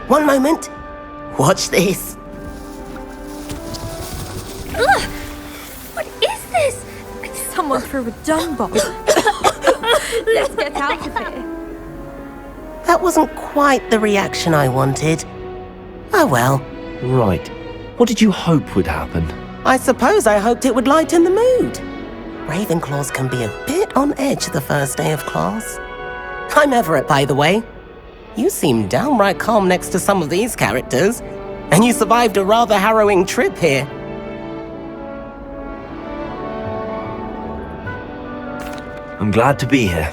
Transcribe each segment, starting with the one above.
One moment. Watch this. Ugh! What is this? Someone threw a dung bomb. Let's get out of here. That wasn't quite the reaction I wanted. Oh well. Right. What did you hope would happen? I suppose I hoped it would lighten the mood. Ravenclaws can be a bit on edge the first day of class. I'm Everett, by the way. You seem downright calm next to some of these characters, and you survived a rather harrowing trip here. I'm glad to be here.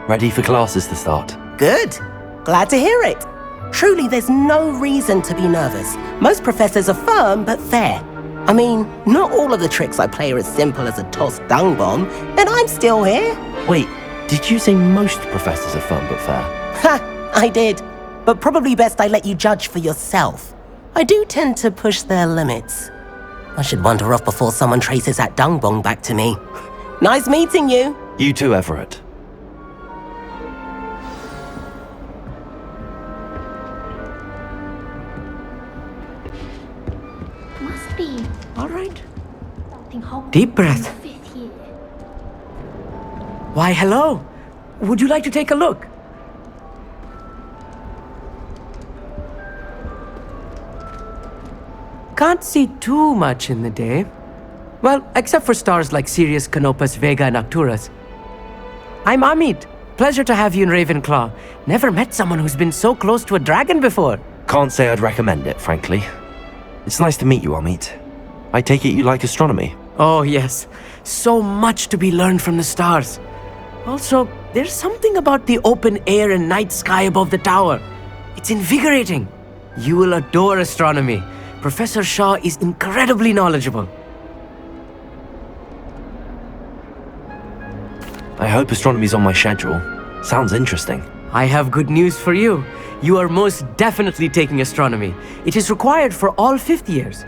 Ready for classes to start. Good. Glad to hear it. Truly, there's no reason to be nervous. Most professors are firm but fair. I mean, not all of the tricks I play are as simple as a tossed dung bomb, and I'm still here. Wait, did you say most professors are fun but fair? Ha, I did. But probably best I let you judge for yourself. I do tend to push their limits. I should wander off before someone traces that dung bomb back to me. Nice meeting you. You too, Everett. Must be All right. something Hogwarts Deep breath. in the 5th year. Why, hello. Would you like to take a look? Can't see too much in the day. Well, except for stars like Sirius, Canopus, Vega, and Arcturus. I'm Amit. Pleasure to have you in Ravenclaw. Never met someone who's been so close to a dragon before. Can't say I'd recommend it, frankly. It's nice to meet you, Amit. I take it you like astronomy. Oh, yes. So much to be learned from the stars. Also, there's something about the open air and night sky above the tower. It's invigorating. You will adore astronomy. Professor Shaw is incredibly knowledgeable. I hope astronomy's on my schedule. Sounds interesting. I have good news for you. You are most definitely taking astronomy. It is required for all 5th years.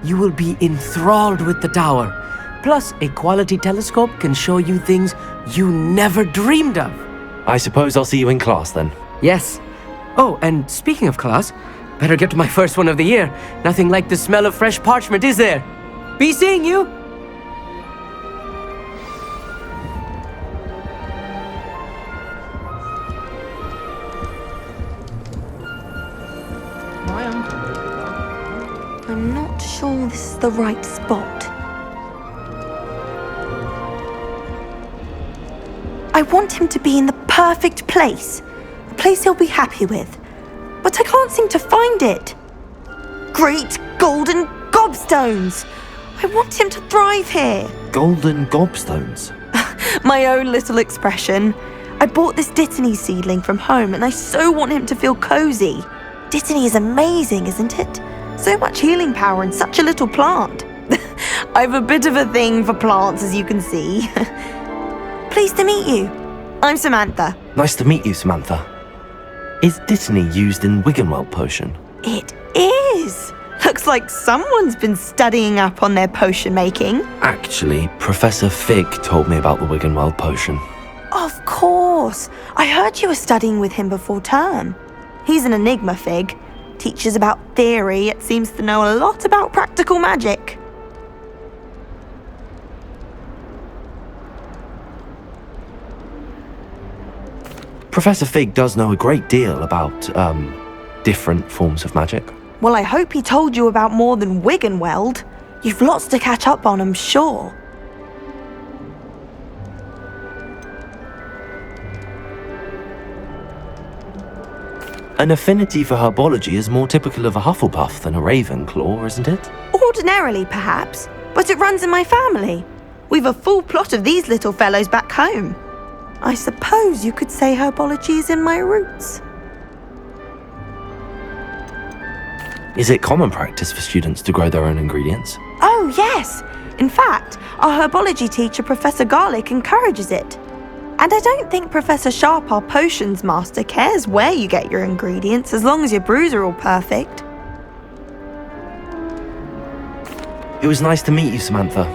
You will be enthralled with the tower. Plus, a quality telescope can show you things you never dreamed of. I suppose I'll see you in class then. Yes. Oh, and speaking of class, better get to my first one of the year. Nothing like the smell of fresh parchment, is there? Be seeing you! I'm not sure this is the right spot. I want him to be in the perfect place. A place he'll be happy with. But I can't seem to find it. Great golden gobstones! I want him to thrive here. Golden gobstones. My own little expression. I bought this Dittany seedling from home and I so want him to feel cozy. Dittany is amazing, isn't it? So much healing power in such a little plant. I've a bit of a thing for plants, as you can see. Pleased to meet you. I'm Samantha. Nice to meet you, Samantha. Is Dittany used in Wiggenweld potion? It is. Looks like someone's been studying up on their potion making. Actually, Professor Fig told me about the Wiggenweld potion. Of course. I heard you were studying with him before term. He's an enigma, Fig. Teaches about theory, yet seems to know a lot about practical magic. Professor Fig does know a great deal about, different forms of magic. Well, I hope he told you about more than Wiggenweld. You've lots to catch up on, I'm sure. An affinity for herbology is more typical of a Hufflepuff than a Ravenclaw, isn't it? Ordinarily, perhaps, but it runs in my family. We've a full plot of these little fellows back home. I suppose you could say herbology is in my roots. Is it common practice for students to grow their own ingredients? Oh, yes. In fact, our herbology teacher, Professor Garlick, encourages it. And I don't think Professor Sharp, our potions master, cares where you get your ingredients as long as your brews are all perfect. It was nice to meet you, Samantha.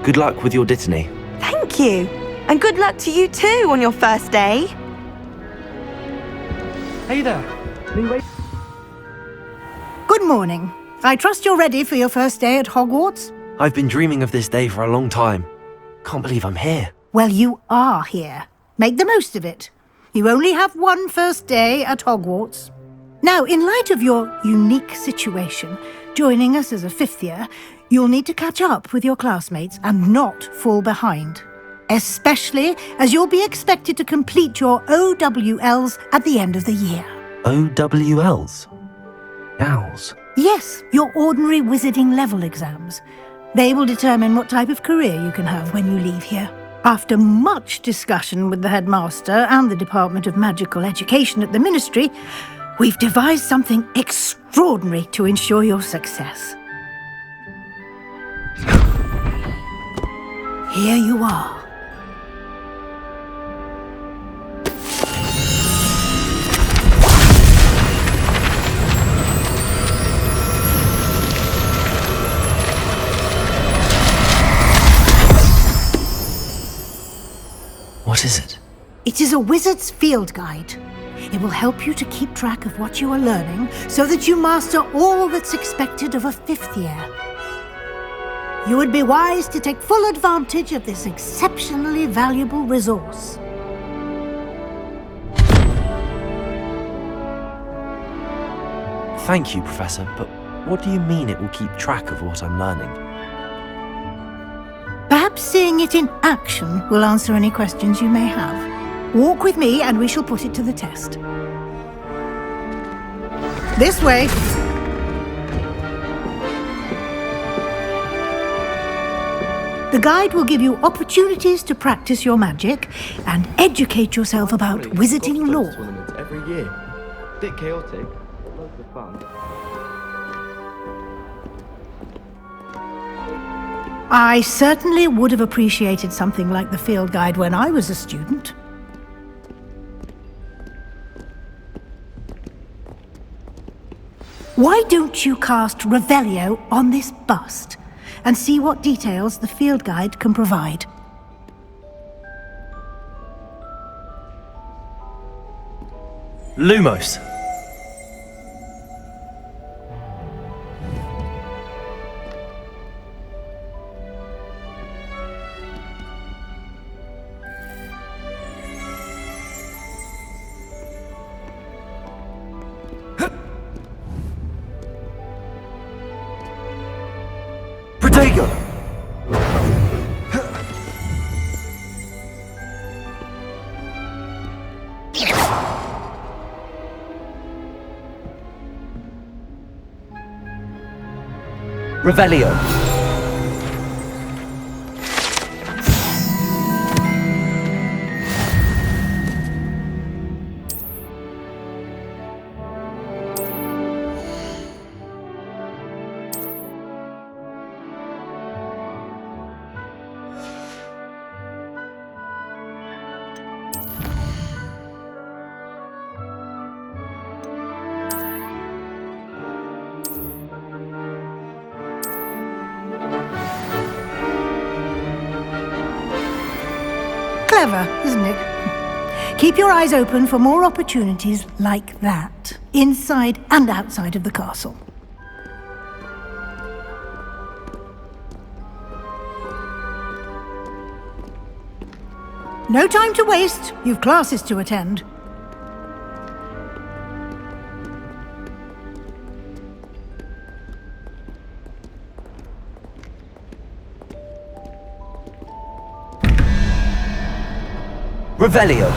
Good luck with your Dittany. Thank you. And good luck to you too on your first day. Hey there. Good morning. I trust you're ready for your first day at Hogwarts? I've been dreaming of this day for a long time. Can't believe I'm here. Well, you are here. Make the most of it. You only have one first day at Hogwarts. Now, in light of your unique situation, joining us as a fifth year, you'll need to catch up with your classmates and not fall behind. Especially as you'll be expected to complete your OWLs at the end of the year. OWLs? Owls. Yes, your ordinary wizarding level exams. They will determine what type of career you can have when you leave here. After much discussion with the headmaster and the Department of Magical Education at the Ministry, we've devised something extraordinary to ensure your success. Here you are. What is it? It is a wizard's field guide. It will help you to keep track of what you are learning so that you master all that's expected of a fifth year. You would be wise to take full advantage of this exceptionally valuable resource. Thank you, Professor, but what do you mean it will keep track of what I'm learning? Perhaps seeing it in action will answer any questions you may have. Walk with me and we shall put it to the test. This way. The guide will give you opportunities to practice your magic and educate yourself about wizarding lore. Every year. Bit chaotic, loads of fun. I certainly would have appreciated something like the field guide when I was a student. Why don't you cast Revelio on this bust and see what details the field guide can provide? Lumos. Protego! Revelio. Clever, isn't it? Keep your eyes open for more opportunities like that, inside and outside of the castle. No time to waste. You've classes to attend. Revelio.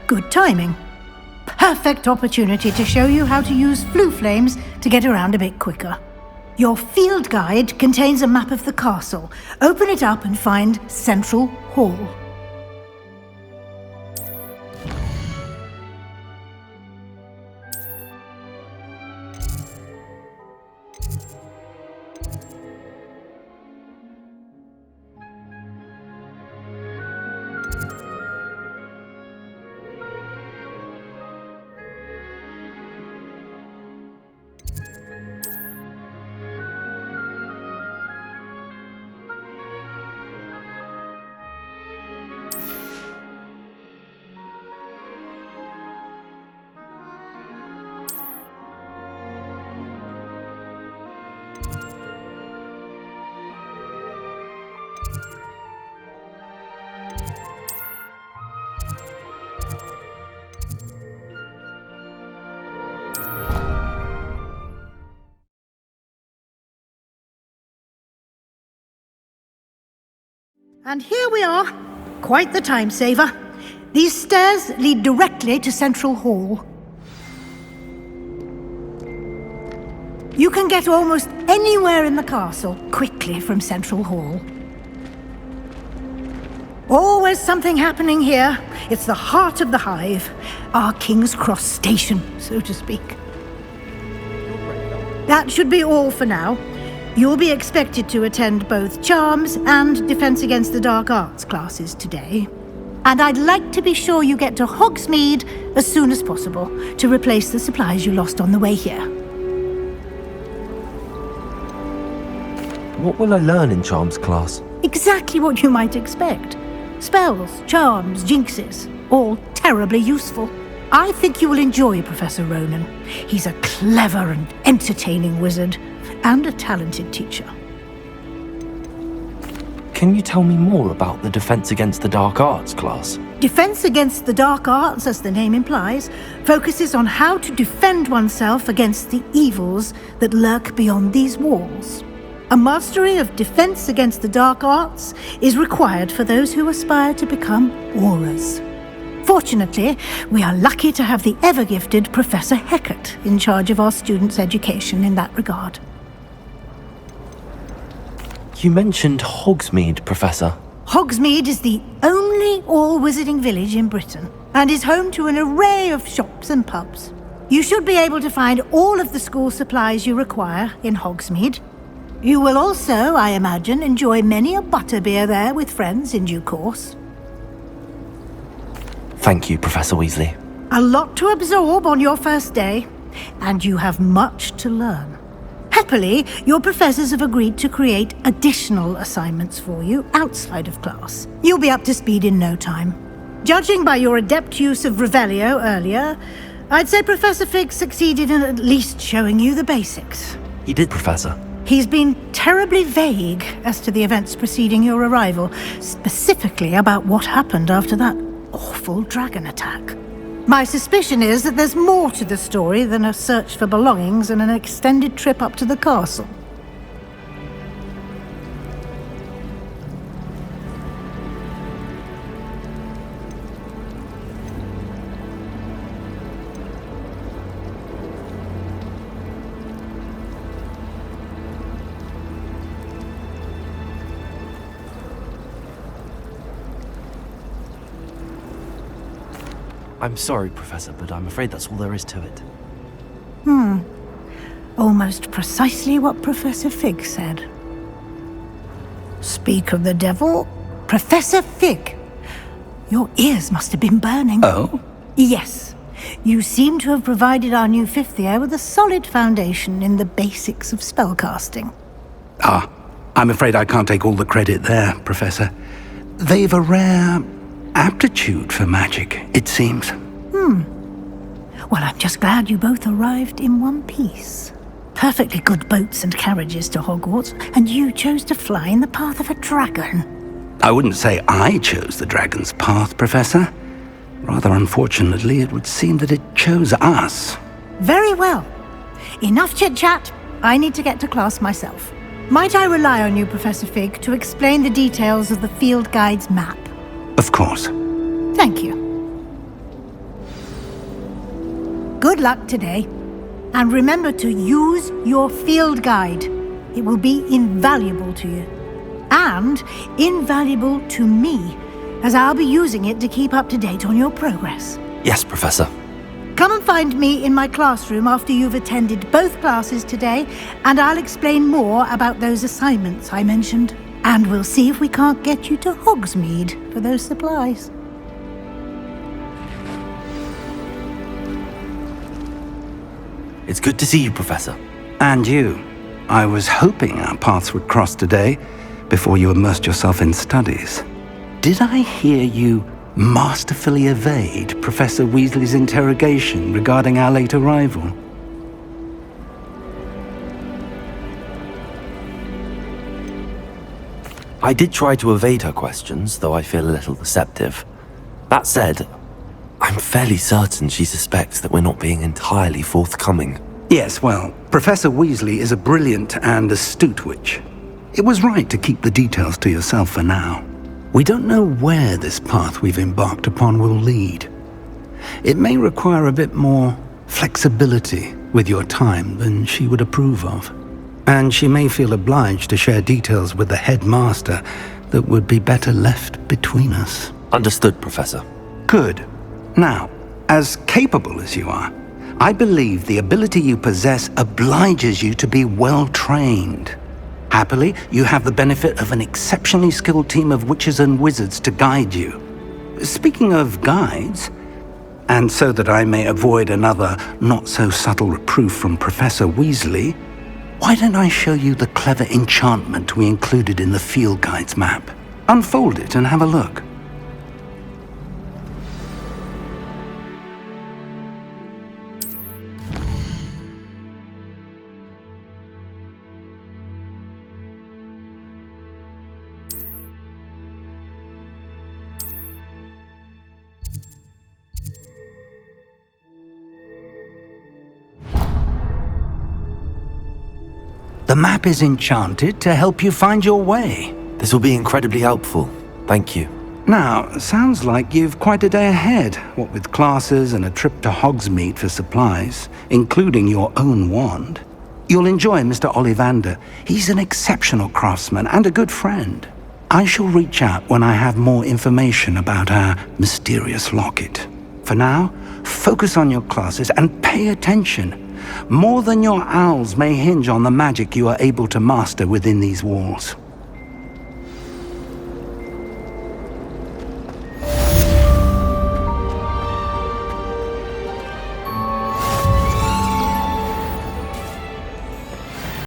Good timing. Perfect opportunity to show you how to use flue flames to get around a bit quicker. Your field guide contains a map of the castle. Open it up and find Central Hall. And here we are. Quite the time saver. These stairs lead directly to Central Hall. You can get almost anywhere in the castle quickly from Central Hall. Always something happening here. It's the heart of the hive, our King's Cross station, so to speak. That should be all for now. You'll be expected to attend both Charms and Defense Against the Dark Arts classes today. And I'd like to be sure you get to Hogsmeade as soon as possible to replace the supplies you lost on the way here. What will I learn in Charms class? Exactly what you might expect. Spells, charms, jinxes, all terribly useful. I think you will enjoy Professor Ronan. He's a clever and entertaining wizard, and a talented teacher. Can you tell me more about the Defense Against the Dark Arts class? Defense Against the Dark Arts, as the name implies, focuses on how to defend oneself against the evils that lurk beyond these walls. A mastery of Defense Against the Dark Arts is required for those who aspire to become Auras. Fortunately, we are lucky to have the ever-gifted Professor Hecat in charge of our students' education in that regard. You mentioned Hogsmeade, Professor. Hogsmeade is the only all-wizarding village in Britain and is home to an array of shops and pubs. You should be able to find all of the school supplies you require in Hogsmeade. You will also, I imagine, enjoy many a butterbeer there with friends in due course. Thank you, Professor Weasley. A lot to absorb on your first day, and you have much to learn. Happily, your professors have agreed to create additional assignments for you outside of class. You'll be up to speed in no time. Judging by your adept use of Revelio earlier, I'd say Professor Fig succeeded in at least showing you the basics. He did, Professor. He's been terribly vague as to the events preceding your arrival, specifically about what happened after that awful dragon attack. My suspicion is that there's more to the story than a search for belongings and an extended trip up to the castle. I'm sorry, Professor, but I'm afraid that's all there is to it. Almost precisely what Professor Fig said. Speak of the devil, Professor Fig. Your ears must have been burning. Oh? Yes. You seem to have provided our new fifth year with a solid foundation in the basics of spellcasting. Ah, I'm afraid I can't take all the credit there, Professor. They've a rare aptitude for magic, it seems. Well, I'm just glad you both arrived in one piece. Perfectly good boats and carriages to Hogwarts, and you chose to fly in the path of a dragon. I wouldn't say I chose the dragon's path, Professor. Rather unfortunately, it would seem that it chose us. Very well. Enough chit-chat. I need to get to class myself. Might I rely on you, Professor Fig, to explain the details of the field guide's map? Of course. Thank you. Good luck today. And remember to use your field guide. It will be invaluable to you. And invaluable to me, as I'll be using it to keep up to date on your progress. Yes, Professor. Come and find me in my classroom after you've attended both classes today, and I'll explain more about those assignments I mentioned. And we'll see if we can't get you to Hogsmeade for those supplies. It's good to see you, Professor. And you. I was hoping our paths would cross today, before you immersed yourself in studies. Did I hear you masterfully evade Professor Weasley's interrogation regarding our late arrival? I did try to evade her questions, though I feel a little deceptive. That said, I'm fairly certain she suspects that we're not being entirely forthcoming. Yes, well, Professor Weasley is a brilliant and astute witch. It was right to keep the details to yourself for now. We don't know where this path we've embarked upon will lead. It may require a bit more flexibility with your time than she would approve of. And she may feel obliged to share details with the headmaster that would be better left between us. Understood, Professor. Good. Now, as capable as you are, I believe the ability you possess obliges you to be well trained. Happily, you have the benefit of an exceptionally skilled team of witches and wizards to guide you. Speaking of guides, and so that I may avoid another not-so-subtle reproof from Professor Weasley, why don't I show you the clever enchantment we included in the field guide's map? Unfold it and have a look. The map is enchanted to help you find your way. This will be incredibly helpful. Thank you. Now, sounds like you've quite a day ahead, what with classes and a trip to Hogsmeade for supplies, including your own wand. You'll enjoy Mr. Ollivander. He's an exceptional craftsman and a good friend. I shall reach out when I have more information about our mysterious locket. For now, focus on your classes and pay attention. More than your owls may hinge on the magic you are able to master within these walls.